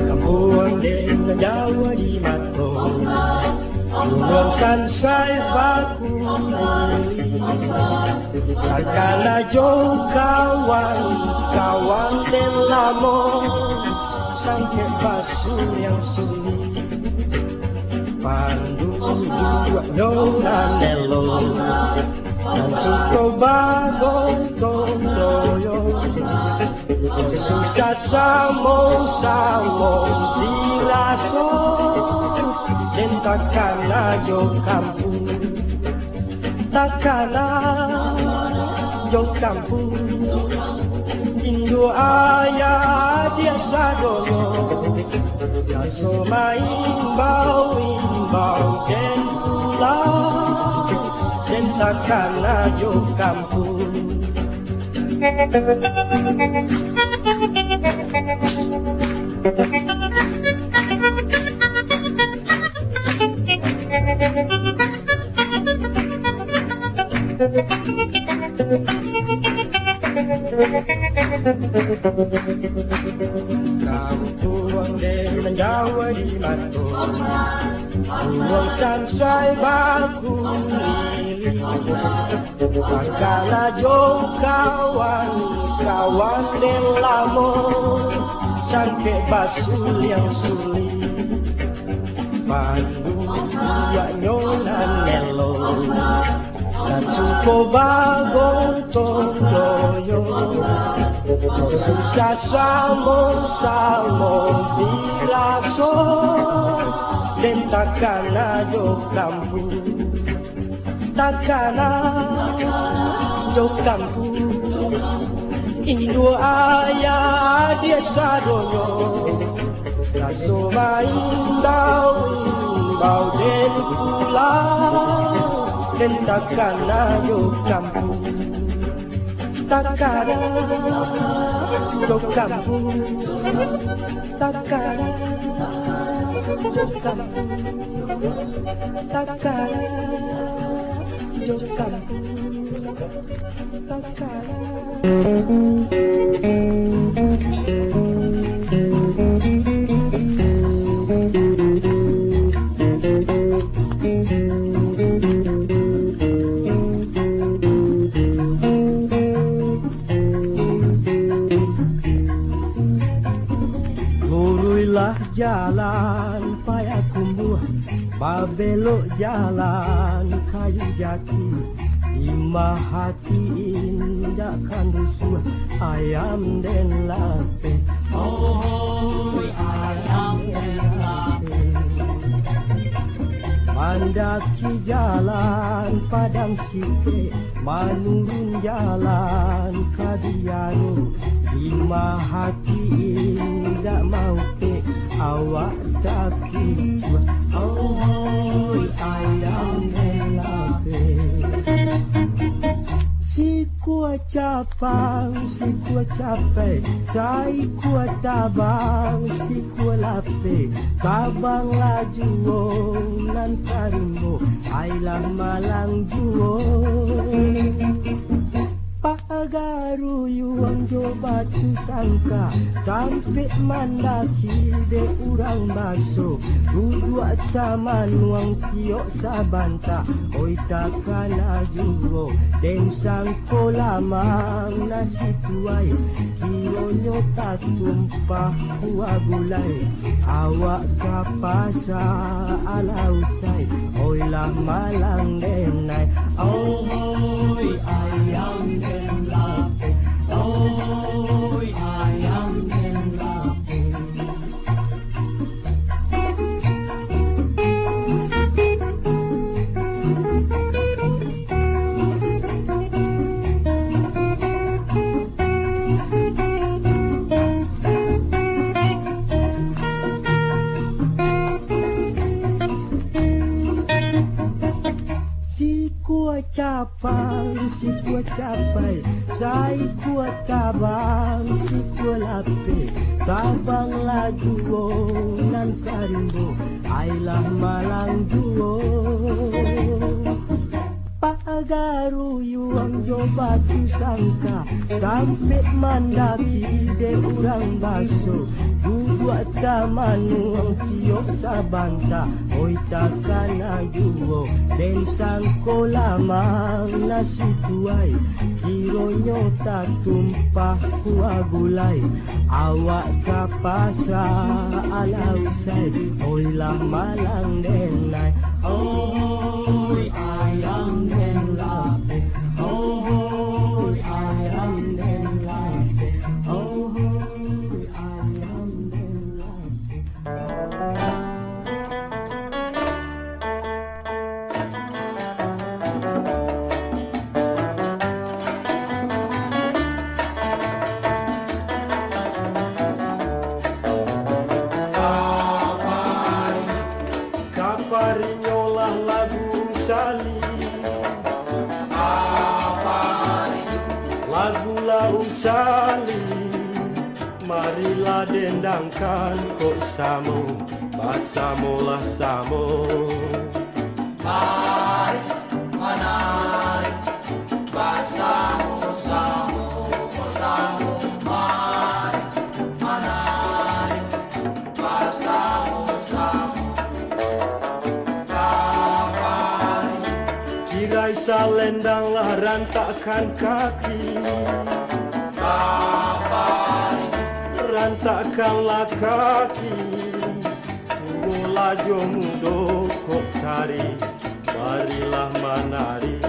Kamuan din na Jawa di mato, Luang sansay bakuli, Takana jauh kawan, kawan den lamo, Sampai pasul yang sulit, Pandu dua nyonan nelo, Dan suko bagong tondoyo, Susah samong diraso, Dan takana jo kampung, Takana jo kampung, Indo ayah dia sadono, Kaso imbau den pulang, Dan takana jo kampung. Kampung den Jawa di mato, Luang sansay bakuli, Takana jauh kawan, kawan den lamo, Sampai basul yang sulit, Pandu dua nyonan nelo, Dan suko bagong tondoyo, Susah samong diraso, Dan takana jo kampung, Takana jo kampung, Indo ayah dia sadonyo, Kaso imbau den pulang, Dan takana jo kampung, Takana jo kampung, Takana jo kampung, Takana jo kampung, Takana. Luruilah jalan payah kumbuh, Babelok jalan kayu jati, Imah hati indah kan rusuh, Ayam den lape, oh ayam den lape. Mandaki jalan padang sike, Manurun jalan kadianu, Imah hati indah mau pe, Awak taki buat, oh ayam den lape. Si kuat capang, si kuat capek, Sai kuat tabang, si kuat lape, Tabang laju nan karimbo, Ailah malang juo. Pagaru yuang jo batu sangka, Tampik mandaki de urang baso, Duduk taman wang tiok sabanta, Oi takana juo, Den sangko lamang nasi tuai, Kironyo tak tumpah kuah gulai, Awak kapasa ala usai, Oi lah malang denai, oh ayam den lape, oh ayam den lape. Capang si kuat capai, Sai kuat tabang si kuat lape, Tabang laju nan karimbo, Ailah malang juo. Agaruyu ang batu sangka tampik mandaki de urang baso buat tamanu ang tiok sabanta oi takana juwo den sangko lamang nasi tuai kironyo tak tumpah kuah gulai awak kapasa ala usai oi lah malang denai oi ayam den lape oi ayam den lape oi ayam den lape. Kaparinyolah lagu Sali lagu lau Sali marilah dendangkan kok samo basamolah samo Mari menari basamu samu samu mari menari basamu samu kapari kirai salendanglah rantakkan kaki kapari rantakkanlah kaki Bola jomudo kok tari marilah menari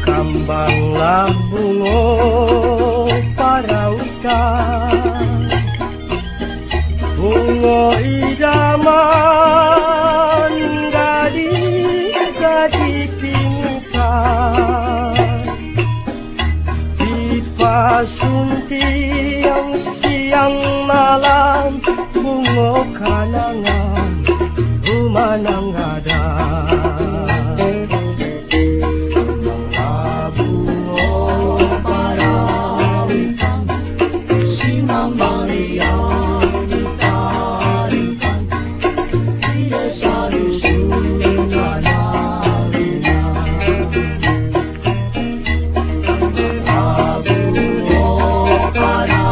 Kambanglah bungo parautan bungo idaman gadi pintar dipasunti yang siang malam bungo kanangan rumanang ada para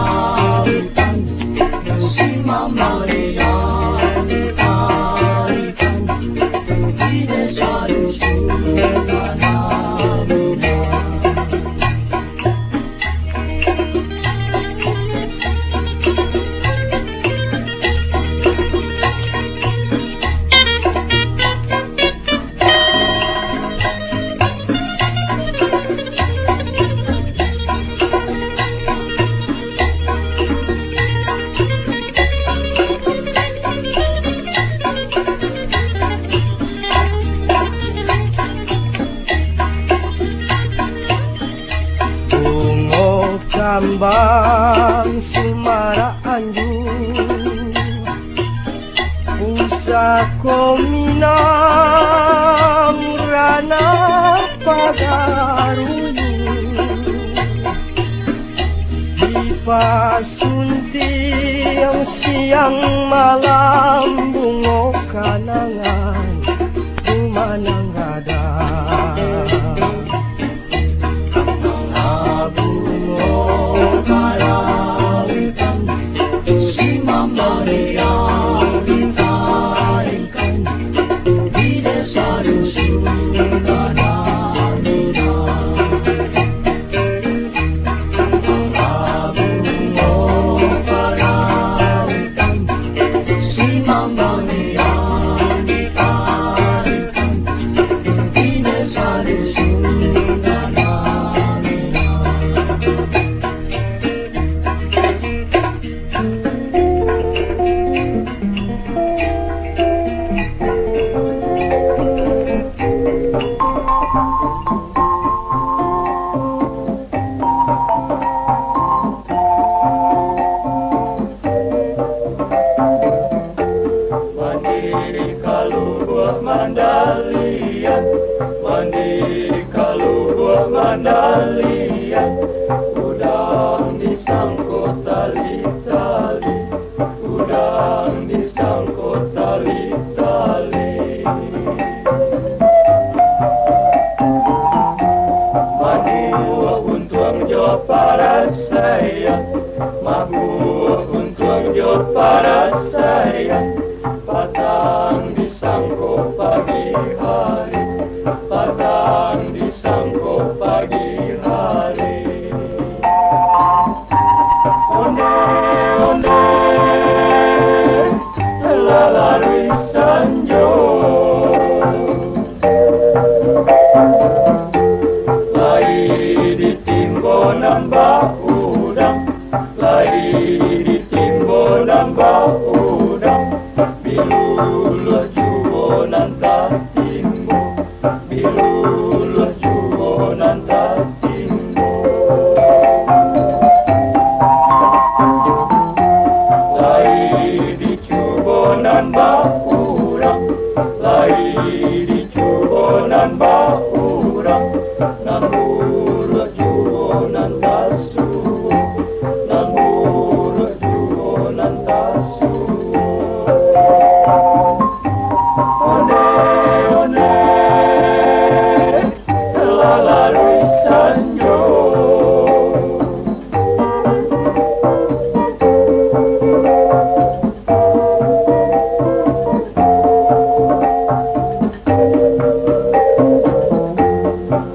Bang Sumara Anjung Usa Kominang Rana Pagarunyu Dipasunti yang siang malam bungo kanangan Umanang ada Mandalian, udang disangkut tali-tali, udang disangkut tali-tali. Mabuh untung jo para saya, mabuh untung jo para saya, padang disangkut pagi hari, padang disangkut pagi hari. Onde, onde, lalari sanjo, lai ditimbo nambah udang, lai ditimbo nambah udang, bilulu juo nanta timbo, bilulu juo nanta timbo. Lai dicubonan baurang, lai dicubonan baurang, nambur juonan tasuo, nambur juonan tasuo. One, one, lalari sanjo.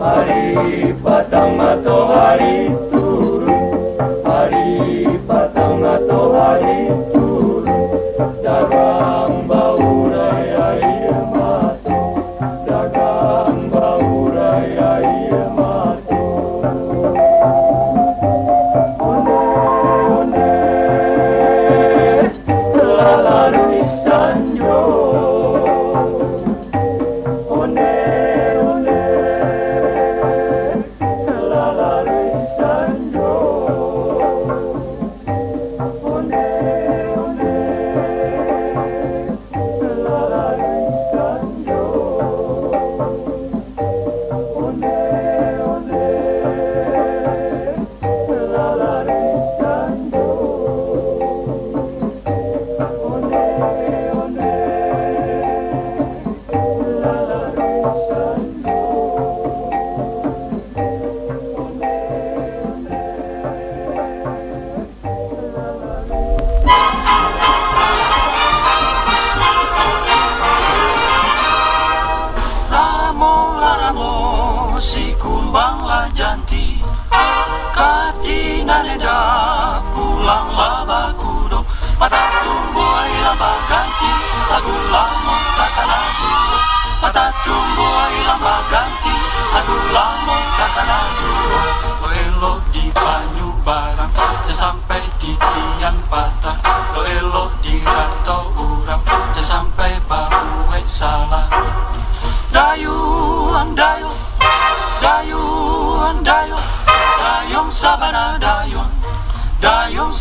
Hari patang matahari turun, hari patang matahari turun, dagang baurai air mata, dagang baurai air mata. One, one, lalari sanjo. One, one, lalari sanjo. One,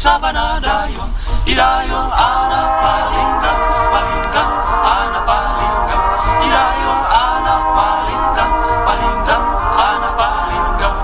sabana dayong, didayong anak palinggang, palinggang, anak palinggang, didayong anak palinggang, palinggang, anak palinggang.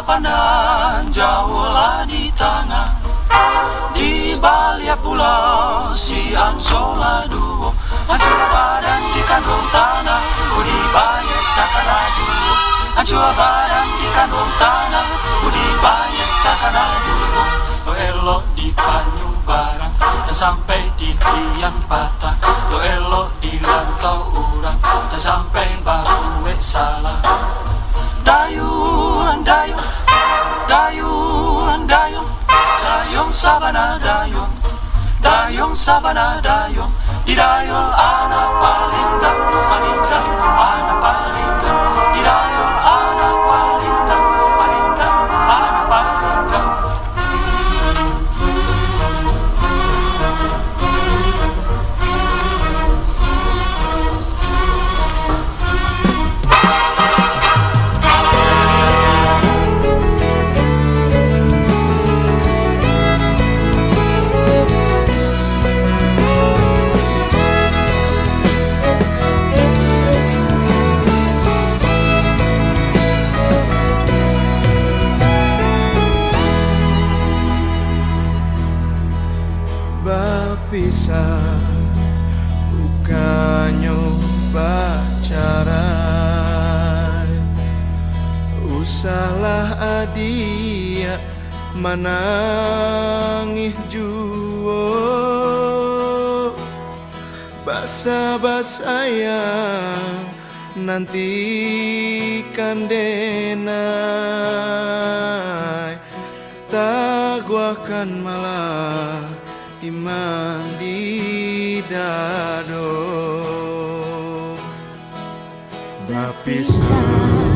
Pandang jauhlah di tanah, di balik pulau siang soladu, hancur badan di kandung tanah, budi bayek takkan laju, hancur badan di kandung tanah, budi bayek takkan laju. Lo elok di Tanjung Barang, dan sampai di tiang patah, lo elok di rantau urang, dan sampai baru salah. Dayung, dayung, dayung, dayung, dayung sabana dayung, dayung sabana dayung, didayung anak palinggang, palinggang, anak palinggang, didayung anak palinggang, palinggang, anak palinggang. Bapisah bukannya pacaran, usahlah adia manangih juo, basa-basa yang nantikan denai, taguakan malah iman di dado. Bapisah